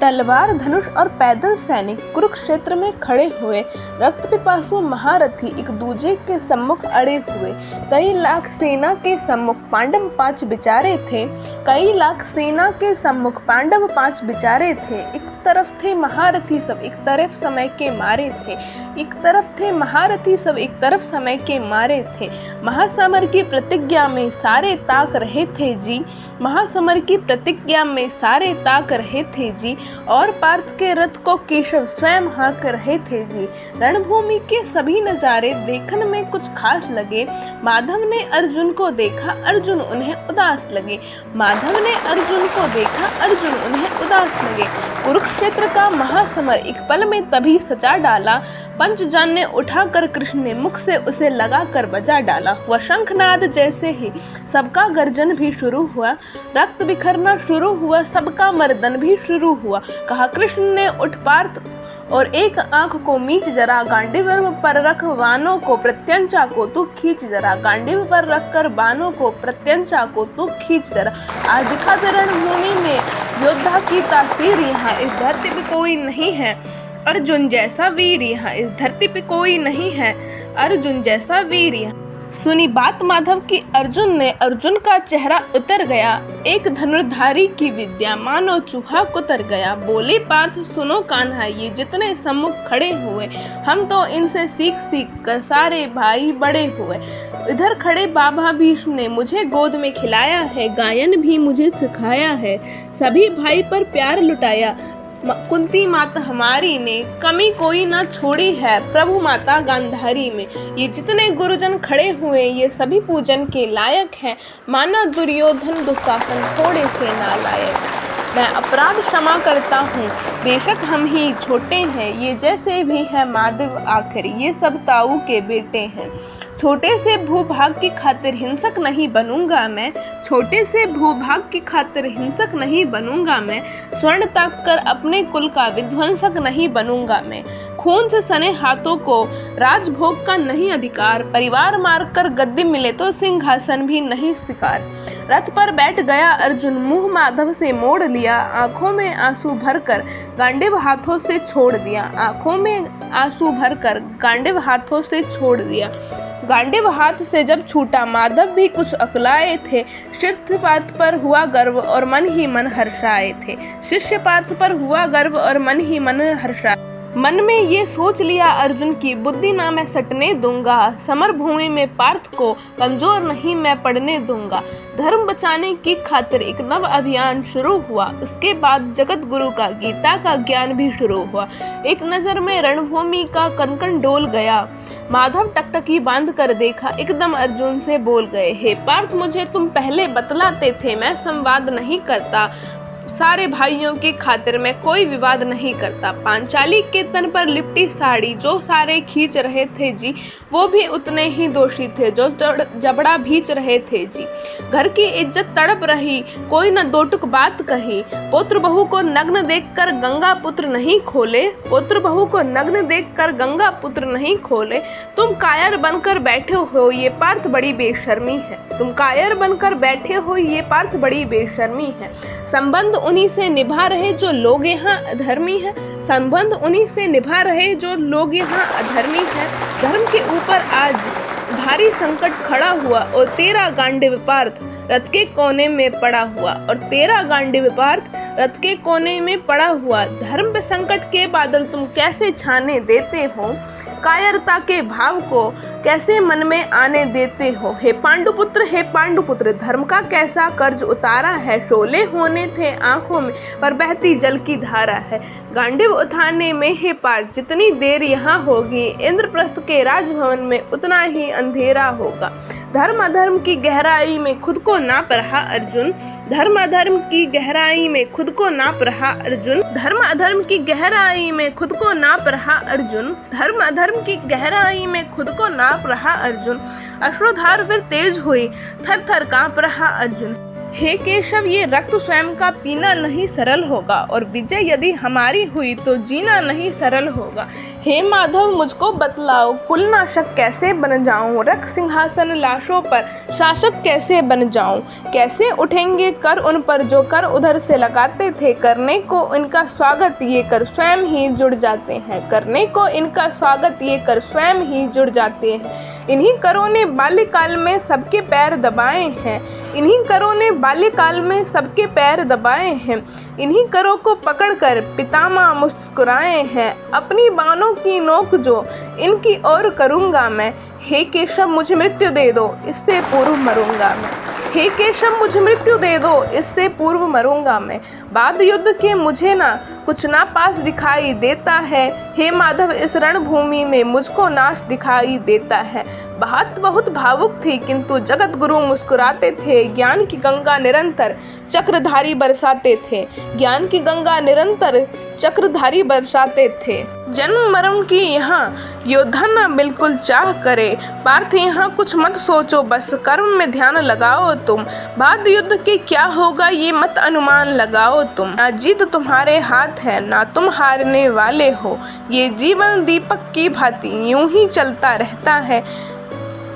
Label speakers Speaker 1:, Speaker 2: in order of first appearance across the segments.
Speaker 1: तलवार, धनुष और पैदल सैनिक कुरुक्षेत्र में खड़े हुए। रक्त पिपासु महारथी एक दूजे के सम्मुख अड़े हुए। कई लाख सेना के सम्मुख पांडव 5 बिचारे थे। कई लाख सेना के सम्मुख पांडव 5 बिचारे थे। एक तरफ थे महारथी सब, एक तरफ समय के मारे थे। एक तरफ थे महारथी सब, एक तरफ समय के मारे थे। महासमर की प्रतिज्ञा में सारे ताक रहे थे जी। महासमर की प्रतिज्ञा में सारे ताक रहे थे जी। और पार्थ के रथ को केशव स्वयं हाँक रहे थे जी। रणभूमि के सभी नजारे देखने में कुछ खास लगे। माधव ने अर्जुन को देखा, अर्जुन उन्हें उदास लगे। माधव ने अर्जुन को देखा, अर्जुन उन्हें उदास लगे। कुरुक्षेत्र का महासमर एक पल में तभी सजा डाला। पंचजन्य उठाकर कृष्ण ने मुख से उसे लगाकर बजा डाला। वह शंखनाद जैसे ही सबका गर्जन भी शुरू हुआ। रक्त बिखरना शुरू हुआ, सबका मर्दन भी शुरू हुआ। कहा कृष्ण ने, उठ पार्थ और एक आंख को मीच जरा, गांडीव पर रख बाणों को प्रत्यंचा को तू खींच जरा। गांडीव पर रखकर बाणों को प्रत्यंचा को तू खींच जरा। आज दिखा रणभूमि में योद्धा की तासीर, यहाँ इस धरती पे कोई नहीं है अर्जुन जैसा वीर। यहाँ इस धरती पे कोई नहीं है अर्जुन जैसा वीर। यहाँ सुनी बात माधव की अर्जुन ने, अर्जुन का चेहरा उतर गया। एक धनुर्धारी की विद्या मानो चूहा कुतर गया। बोले पार्थ, सुनो कान्हा, ये जितने सम्मुख खड़े हुए, हम तो इनसे सीख सीख कर सारे भाई बड़े हुए। इधर खड़े बाबा भीष्म ने मुझे गोद में खिलाया है, गायन भी मुझे सिखाया है, सभी भाई पर प्यार लुटाया। कुंती माता हमारी ने कमी कोई ना छोड़ी है, प्रभु माता गांधारी में। ये जितने गुरुजन खड़े हुए, ये सभी पूजन के लायक हैं। माना दुर्योधन दुशासन थोड़े से नालायक। मैं अपराध क्षमा करता हूँ, बेशक हम ही छोटे हैं, ये जैसे भी है माधव आखिर, ये सब ताऊ के बेटे हैं। छोटे से भूभाग की खातिर हिंसक नहीं बनूंगा मैं, छोटे से भूभाग की खातिर हिंसक नहीं बनूंगा मैं। स्वर्ण ताक कर अपने कुल का विध्वंसक नहीं बनूंगा मैं। खून से सने हाथों को राजभोग का नहीं अधिकार, परिवार मारकर गद्दी मिले तो सिंहासन भी नहीं स्वीकार। रथ पर बैठ गया अर्जुन, मुंह माधव से मोड़ लिया। आंखों में आंसू भरकर गांडीव हाथों से छोड़ दिया। आंखों में आंसू भरकर गांडीव हाथों से छोड़ दिया। गांडीव हाथ से जब छूटा, माधव भी कुछ अकुलाए थे। शिष्य पार्थ पर हुआ गर्व और मन ही मन हर्षाए थे। शिष्य पार्थ पर हुआ गर्व और मन ही मन हर्षा। मन में ये सोच लिया अर्जुन की बुद्धि ना मैं सटने दूंगा। समर भूमि में पार्थ को कमजोर नहीं मैं पड़ने दूंगा। धर्म बचाने की खातिर एक नव अभियान शुरू हुआ। उसके बाद जगत गुरु का गीता का ज्ञान भी शुरू हुआ। एक नजर में रणभूमि का कनकन डोल गया। माधव टकटकी बांध कर देखा, एकदम अर्जुन से बोल गए, हे पार्थ, मुझे तुम पहले बतलाते थे, मैं संवाद नहीं करता। सारे भाइयों की खातिर मैं कोई विवाद नहीं करता। पांचाली के तन पर लिपटी साड़ी जो सारे खींच रहे थे जी, वो भी उतने ही दोषी थे जो जबड़ा भींच रहे थे जी। घर की इज्जत तड़प रही, कोई न दो टुक बात कही। पुत्र बहू को नग्न देखकर गंगा पुत्र नहीं खोले, पुत्र बहू को नग्न देखकर गंगा पुत्र नहीं खोले। तुम कायर बनकर बैठे हो, ये पार्थ बड़ी बेशर्मी है। तुम कायर बनकर बैठे हो, ये पार्थ बड़ी बेशर्मी है। संबंध उन्हीं से निभा रहे जो लोग यहाँ अधर्मी हैं। संबंध उन्हीं से निभा रहे जो लोग यहाँ अधर्मी हैं। धर्म के ऊपर आज भारी संकट खड़ा हुआ और तेरा गांडीव पार्थ रथ के कोने में पड़ा हुआ, और तेरा गांडीव पार्थ रथ के कोने में पड़ा हुआ। धर्म पे संकट के बादल तुम कैसे छाने देते हो, कायरता के भाव को कैसे मन में आने देते हो। हे पांडुपुत्र, हे पांडुपुत्र, धर्म का कैसा कर्ज उतारा है। शोले होने थे आंखों में पर बहती जल की धारा है। गांडीव उठाने में हे पार्थ जितनी देर यहाँ होगी, इंद्रप्रस्थ के राजभवन में उतना ही अंधेरा होगा। धर्म अधर्म की गहराई में खुद को नाप रहा अर्जुन, धर्म अधर्म की गहराई में खुद को नाप रहा अर्जुन। धर्म अधर्म की गहराई में खुद को नाप रहा अर्जुन। धर्म अधर्म की गहराई में खुद को नाप रहा अर्जुन। अश्रुधार फिर तेज हुई, थर थर कांप रहा अर्जुन। हे केशव, ये रक्त स्वयं का पीना नहीं सरल होगा, और विजय यदि हमारी हुई तो जीना नहीं सरल होगा। हे माधव, मुझको बतलाओ, कुलनाशक कैसे बन जाऊं, रक्त सिंहासन लाशों पर शासक कैसे बन जाऊं। कैसे उठेंगे कर उन पर जो कर उधर से लगाते थे, करने को इनका स्वागत ये कर स्वयं ही जुड़ जाते हैं, करने को इनका स्वागत ये कर स्वयं ही जुड़ जाते हैं। इन्हीं करों ने बाल्यकाल में सबके पैर दबाए हैं, इन्हीं करों ने बाल्यकाल में सबके पैर दबाए हैं, इन्हीं करों को पकड़कर पितामह मुस्कुराए हैं। अपनी बाणों की नोक जो इनकी ओर करूँगा मैं, हे केशव मुझे मृत्यु दे दो, इससे पूर्व मरूंगा मैं। हे केशव, मुझे मृत्यु दे दो, इससे पूर्व मरूंगा मैं। बाद युद्ध के मुझे ना कुछ ना पास दिखाई देता है, हे माधव इस रणभूमि में मुझको नाश दिखाई देता है। बात बहुत भावुक थी किंतु जगत गुरु मुस्कुराते थे, ज्ञान की गंगा निरंतर चक्रधारी बरसाते थे, ज्ञान की गंगा निरंतर चक्रधारी बरसाते थे। जन्म मरण की यहाँ योद्धा न बिल्कुल चाह करे, पार्थ यहाँ कुछ मत सोचो, बस कर्म में ध्यान लगाओ तुम। बाद युद्ध के क्या होगा ये मत अनुमान लगाओ तुम, ना जीत तुम्हारे हाथ है ना तुम हारने वाले हो। ये जीवन दीपक की भांति यूं ही चलता रहता है,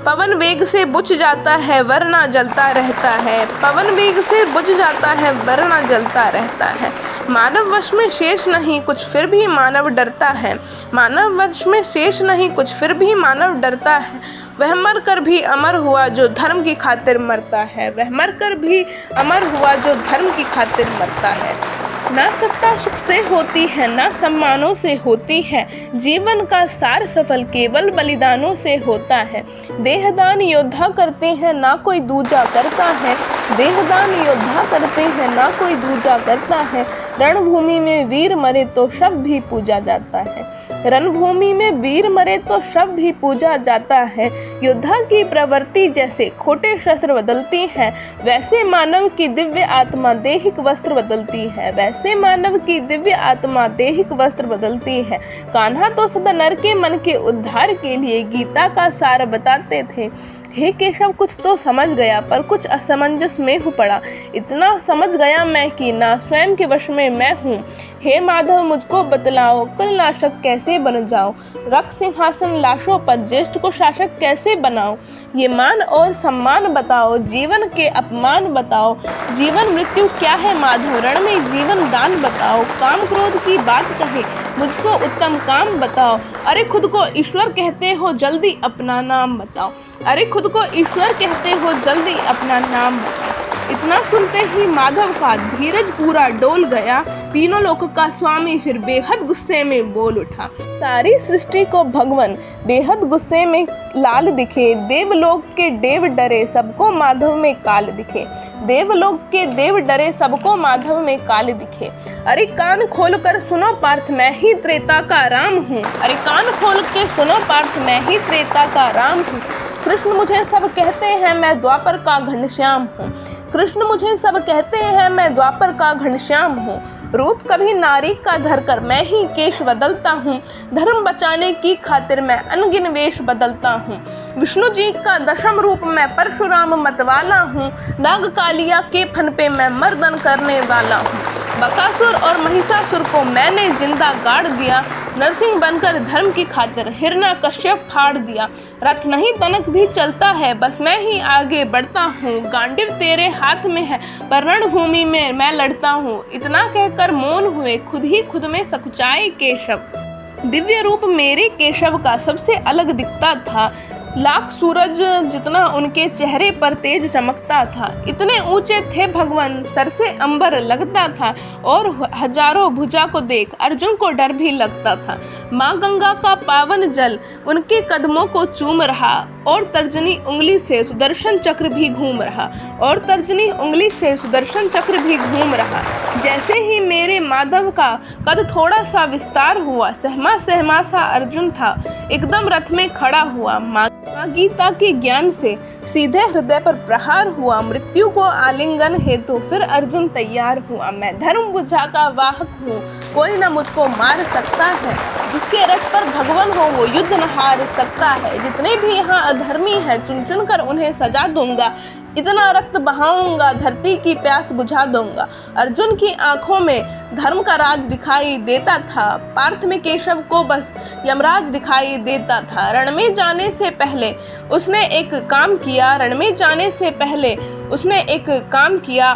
Speaker 1: पवन वेग से बुझ जाता है वरना जलता रहता है, पवन वेग से बुझ जाता है वरना जलता रहता है। मानव वश में शेष नहीं कुछ फिर भी मानव डरता है, मानव वश में शेष नहीं कुछ फिर भी मानव डरता है। वह मर कर भी अमर हुआ जो धर्म की खातिर मरता है, वह मर कर भी अमर हुआ जो धर्म की खातिर मरता है। ना सत्ता सुख से होती है ना सम्मानों से होती है, जीवन का सार सफल केवल बलिदानों से होता है। देहदान योद्धा करते हैं ना कोई दूजा करता है, देहदान योद्धा करते हैं ना कोई दूजा करता है। रणभूमि में वीर मरे तो शव भी पूजा जाता है, रणभूमि में वीर मरे तो शव भी पूजा जाता है। योद्धा की प्रवृत्ति जैसे खोटे शस्त्र बदलती है, वैसे मानव की दिव्य आत्मा देहिक वस्त्र बदलती है, वैसे मानव की दिव्य आत्मा देहिक वस्त्र बदलती है। कान्हा तो सदा नर के मन के उद्धार के लिए गीता का सार बताते थे। हे केशव, कुछ तो समझ गया पर कुछ असमंजस में हूँ पड़ा, इतना समझ गया मैं कि ना स्वयं के वश में मैं हूँ। हे माधव, मुझको बतलाओ, कुलनाशक कैसे बन जाऊँ, रक्त सिंहासन लाशों पर ज्येष्ठ को शासक कैसे बनाऊँ। ये मान और सम्मान बताओ, जीवन के अपमान बताओ, जीवन मृत्यु क्या है माधव, रण में जीवन दान बताओ। काम क्रोध की बात कहे, मुझको उत्तम काम बताओ। अरे खुद को ईश्वर कहते हो, जल्दी अपना नाम बताओ, अरे खुद को ईश्वर कहते हो, जल्दी अपना नाम बताओ। इतना सुनते ही माधव का धीरज पूरा डोल गया, तीनों लोक का स्वामी फिर बेहद गुस्से में बोल उठा। सारी सृष्टि को भगवान बेहद गुस्से में लाल दिखे, देवलोक के देव डरे सबको माधव में काल दिखे, देवलोक के देव डरे सबको माधव में काल दिखे। अरे कान खोल कर सुनो पार्थ, मैं ही त्रेता का राम हूँ, अरे कान खोल के सुनो पार्थ, मैं ही त्रेता का राम हूँ। कृष्ण मुझे सब कहते हैं, मैं द्वापर का घनश्याम हूँ, कृष्ण मुझे सब कहते हैं, मैं द्वापर का घनश्याम हूँ। रूप कभी नारी का धरकर मैं ही केश बदलता हूँ, धर्म बचाने की खातिर मैं अनगिन वेश बदलता हूँ। विष्णु जी का दशम रूप मैं परशुराम मतवाला हूँ, नाग कालिया के फन पे मैं मर्दन करने वाला हूँ। बकासुर और महिषासुर को मैंने जिंदा गाड़ दिया, नरसिंह बनकर धर्म की खातिर हिरण्यकश्यप फाड़ दिया। रथ नहीं तनक भी चलता है, बस मैं ही आगे बढ़ता हूँ, गांडीव तेरे हाथ में है पर रणभूमि में मैं लड़ता हूँ। इतना कहकर मौन हुए, खुद ही खुद में सकुचाए केशव। दिव्य रूप मेरे केशव का सबसे अलग दिखता था, लाख सूरज जितना उनके चेहरे पर तेज चमकता था। इतने ऊंचे थे भगवान, सर से अंबर लगता था, और हजारों भुजा को देख अर्जुन को डर भी लगता था। माँ गंगा का पावन जल उनके कदमों को चूम रहा, और तर्जनी उंगली से सुदर्शन चक्र भी घूम रहा, और तर्जनी उंगली से सुदर्शन चक्र भी घूम रहा। जैसे ही मेरे माधव का कद थोड़ा सा विस्तार हुआ, सहमा सहमा सा अर्जुन था, एकदम रथ में खड़ा हुआ। माँ गीता के ज्ञान से सीधे हृदय पर प्रहार हुआ, मृत्यु को आलिंगन हेतु फिर अर्जुन तैयार हुआ। मैं धर्म बुझा का वाहक हूँ, कोई न मुझको मार सकता है, जिसके रथ पर भगवान हो वो युद्ध न हार सकता है। जितने भी यहाँ अधर्मी हैं चुन चुन कर उन्हें सजा दूंगा, इतना रक्त बहाऊंगा धरती की प्यास बुझा दूंगा। अर्जुन की आंखों में धर्म का राज दिखाई देता था, पार्थ में केशव को बस यमराज दिखाई देता था। रण में जाने से पहले उसने एक काम किया, रण में जाने से पहले उसने एक काम किया।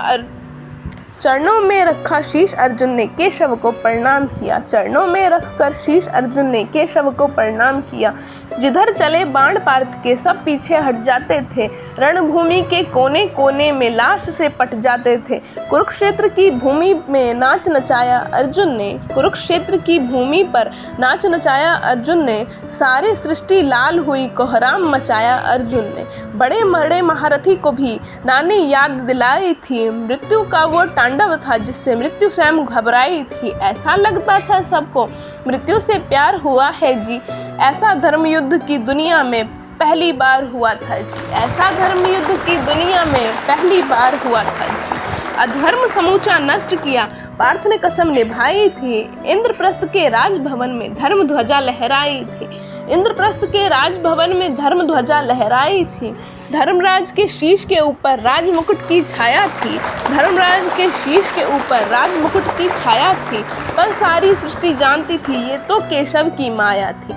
Speaker 1: चरणों में रखा शीश अर्जुन ने केशव को प्रणाम किया। चरणों में रखकर शीश अर्जुन ने केशव को प्रणाम किया। जिधर चले बाण पार्थ के सब पीछे हट जाते थे। रणभूमि के कोने कोने में लाश से पट जाते थे। कुरुक्षेत्र की भूमि में नाच नचाया अर्जुन ने, कुरुक्षेत्र की भूमि पर नाच नचाया अर्जुन ने। सारी सृष्टि लाल हुई, कोहराम मचाया अर्जुन ने। बड़े बड़े महारथी को भी नानी याद दिलाई थी। मृत्यु का वो तांडव था जिससे मृत्यु स्वयं घबराई थी। ऐसा लगता था सबको मृत्यु से प्यार हुआ है जी, ऐसा धर्म युद्ध की दुनिया में पहली बार हुआ था जी, ऐसा धर्म युद्ध की दुनिया में पहली बार हुआ था जी। अधर्म समूचा नष्ट किया पार्थ ने कसम निभाई थी। इंद्रप्रस्थ के राजभवन में धर्म ध्वजा लहराई थी, इंद्रप्रस्थ के राजभवन में धर्म ध्वजा लहराई थी। धर्मराज के शीश के ऊपर राजमुकुट की छाया थी, धर्मराज के शीश के ऊपर राजमुकुट की छाया थी। पर सारी सृष्टि जानती थी ये तो केशव की माया थी।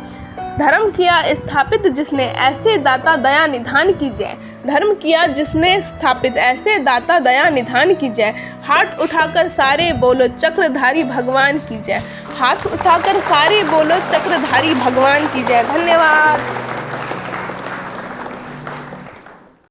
Speaker 1: धर्म किया स्थापित जिसने ऐसे दाता दया निधान की जय, धर्म किया जिसने स्थापित ऐसे दाता दया निधान की जय। हाथ उठाकर सारे बोलो चक्रधारी भगवान की जय, हाथ उठाकर सारे बोलो चक्रधारी भगवान की जय। धन्यवाद।